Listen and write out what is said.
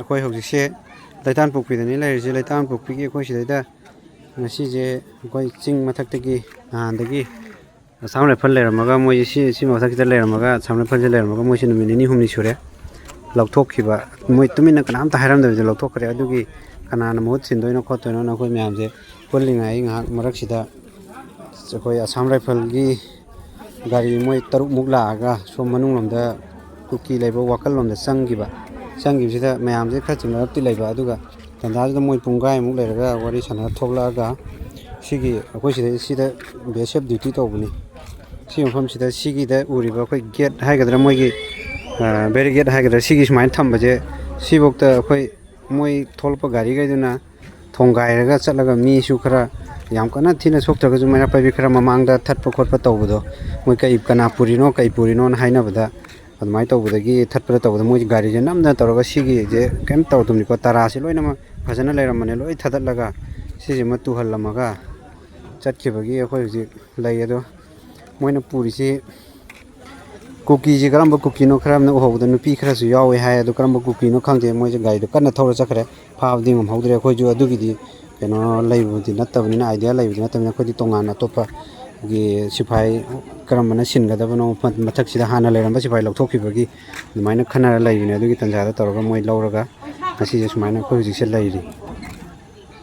ꯑꯩꯈꯣꯏ ꯍꯧꯖꯤꯛꯁꯦ Leitanpokpidani ꯂꯩꯔꯤꯁꯦ Leitanpokpigi ꯑꯩꯈꯣꯏ ꯁꯤꯗꯩꯗ ꯉꯁꯤꯁꯦ ꯑꯩꯈꯣꯏ ꯆꯤꯡ ꯃꯊꯛꯇꯒꯤ ꯅꯍꯥꯟꯗꯒꯤ ꯑꯁꯥꯝ ꯔꯥꯏꯐꯜ ꯂꯩꯔꯝꯃꯒ ꯃꯣꯏꯁꯦ ꯁꯤ ꯃꯊꯛꯁꯤꯗ ꯂꯩꯔꯝꯃꯒ ꯑꯁꯥꯝ ꯔꯥꯏꯐꯜꯁꯦ ꯂꯩꯔꯝꯃꯒ ꯃꯣꯏꯁꯦ ꯅꯨꯃꯤꯠ ꯅꯤꯅꯤ ꯍꯨꯝꯅꯤ ꯁꯨꯔꯦ ꯂꯧꯊꯣꯛꯈꯤꯕ ꯃꯣꯏ ꯇꯨꯃꯤꯟꯅ ꯀꯅꯥꯝꯇ ꯍꯥꯏꯔꯝꯗꯕꯤꯗ ꯂꯧꯊꯣꯛꯈ꯭ꯔꯦ ꯑꯗꯨꯒꯤ ꯀꯅꯥꯅ ꯃꯍꯨꯠ ꯁꯤꯟꯗꯣꯏꯅꯣ ꯈꯣꯠꯇꯣꯏꯅꯣ ꯑꯩꯈꯣꯏ ꯃꯌꯥꯝꯁꯦ ꯄꯨꯜꯂꯤꯉꯩ ꯉꯥꯏꯍꯥꯛ ꯃꯔꯛꯁꯤꯗ ꯑꯩꯈꯣꯏ ꯑꯁꯥꯝ ꯔꯥꯏꯐꯜꯒꯤ ꯒꯥꯔꯤ ꯃꯣꯏ 6ꯃꯨꯛ ꯂꯥꯛꯑꯒ ꯁꯣꯝ ꯃꯅꯨꯡꯂꯣꯝꯗ ꯀꯨꯀꯤ ꯂꯩꯕ ꯋꯥꯈꯜꯂꯣꯝꯗ ꯆꯪꯈꯤꯕꯁꯤꯗ ꯃꯌꯥꯝꯁꯦ ꯈꯔ ꯆꯤꯡꯅꯔꯞꯇꯤ ꯂꯩꯕ ꯑꯗꯨꯒ ꯇꯟꯖꯥꯁꯤꯗ ꯃꯣꯏ ꯄꯨꯡꯈꯥꯏꯃꯨꯛ ꯂꯩꯔꯒ ꯋꯥꯔꯤ ꯁꯥꯟꯅꯔ ꯊꯣꯛꯂꯛꯑꯒ ꯁꯤꯒꯤ ꯑꯩꯈꯣꯏ ꯁꯤꯗ BSF ꯗ꯭ꯌꯨꯇꯤ ꯇꯧꯕꯅꯤ ꯁꯤ ꯃꯐꯝꯁꯤꯗ ꯁꯤꯒꯤꯗ ꯎꯔꯤꯕ ꯑꯩꯈꯣꯏ ꯒꯦꯠ ꯍꯥꯏꯒꯗ꯭ꯔꯥ ꯃꯣꯏꯒꯤ ꯕꯦꯔꯤꯒꯦꯠ ꯍꯥꯏꯒꯗ꯭ꯔꯥ ꯁꯤꯒꯤ ꯁꯨꯃꯥꯏꯅ ꯊꯝꯕꯁꯦ ꯁꯤꯐꯧꯗ ꯑꯩꯈꯣꯏ ꯃꯣꯏ ꯊꯣꯛꯂꯛꯄ ꯒꯥꯔꯤꯈꯩꯗꯨꯅ ꯊꯣꯡꯒꯥꯏꯔꯒ ꯆꯠꯂꯒ ꯃꯤꯁꯨ ꯈꯔ ꯌꯥꯝ ꯀꯟꯅ ꯊꯤꯅ ꯁꯣꯛꯇ꯭ꯔꯒꯁꯨ Meira Paibi ꯈꯔ ꯃꯃꯥꯡꯗ ꯊꯠꯄ ꯈꯣꯠꯄ ꯇꯧꯕꯗꯣ ꯃꯣꯏ ꯀꯅꯥ ꯄꯨꯔꯤꯅꯣ ꯀꯩ ꯄꯨꯔꯤꯅꯣꯅ ꯍꯥꯏꯅꯕꯗ ꯑꯗꯨꯃꯥꯏꯅ ꯇꯧꯕꯗꯒꯤ ꯊꯠꯄꯗ ꯇꯧꯕꯗ ꯃꯣꯏ ꯒꯥꯔꯤꯁꯦ ꯅꯝꯗꯅ ꯇꯧꯔꯒ ꯁꯤꯒꯤꯁꯦ ꯀꯩꯝ ꯇꯧꯔꯛꯇꯕꯅꯤꯀꯣ ꯇꯔꯥꯁꯦ ꯂꯣꯏꯅꯃꯛ ꯐꯖꯅ ꯂꯩꯔꯝꯕꯅꯦ ꯂꯣꯏ ꯊꯗꯠꯂꯒ ꯁꯤꯁꯤꯃ ꯇꯨꯍꯜꯂꯝꯃꯒ ꯆꯠꯈꯤꯕꯒꯤ ꯑꯩꯈꯣꯏ ꯍꯧꯖꯤꯛ ꯂꯩ ꯑꯗꯣ ꯃꯣꯏꯅ ꯄꯨꯔꯤꯁꯤ ꯀꯨꯀꯤꯁꯤ ꯀꯔꯝꯕ ꯀꯨꯀꯤꯅꯣ ꯈꯔ ꯑꯃꯅ ꯎꯍꯧꯕꯗ ꯅꯨꯄꯤ ꯈꯔꯁꯨ ꯌꯥꯎꯋꯦ ꯍꯥꯏ ꯑꯗꯣ ꯀꯔꯝꯕ ꯀꯨꯀꯤꯅꯣ ꯈꯪꯗꯦ ꯃꯣꯏꯁꯦ ꯒꯥꯔꯤꯗꯣ ꯀꯟꯅ ꯊꯧꯔ ꯆꯠꯈ꯭ꯔꯦ ꯐꯥꯕꯗꯤ ꯉꯝꯍꯧꯗ꯭ꯔꯦ ꯑꯩꯈꯣꯏꯁꯨ ꯑꯗꯨꯒꯤꯗꯤ ꯀꯩꯅꯣ ꯂꯩꯕꯗꯤ ꯅꯠꯇꯕꯅꯤꯅ ꯑꯥꯏꯗꯤꯌꯥ ꯂꯩꯕꯗꯤ ꯅꯠꯇꯕꯅꯤꯅ ꯑꯩꯈꯣꯏꯗꯤ ꯇꯣꯉꯥꯟꯅ ꯑꯇꯣꯞꯄꯒꯤ ꯁꯤꯐꯥꯏ ꯀꯔꯝꯕꯅ ꯁꯤꯟꯒꯗꯕꯅꯣ ꯃꯊꯛꯁꯤꯗ ꯍꯥꯟꯅ ꯂꯩꯔꯝꯕ ꯁꯤꯐꯥꯏ ꯂꯧꯊꯣꯛꯈꯤꯕꯒꯤ ꯑꯗꯨꯃꯥꯏꯅ ꯈꯟꯅꯔ ꯂꯩꯕꯅꯦ ꯑꯗꯨꯒꯤ ꯇꯟꯖꯥꯗ ꯇꯧꯔꯒ ꯃꯣꯏ ꯂꯧꯔꯒ ꯉꯁꯤꯁꯦ ꯁꯨꯃꯥꯏꯅ ꯑꯩꯈꯣꯏ ꯍꯧꯖꯤꯛꯁꯦ ꯂꯩꯔꯤ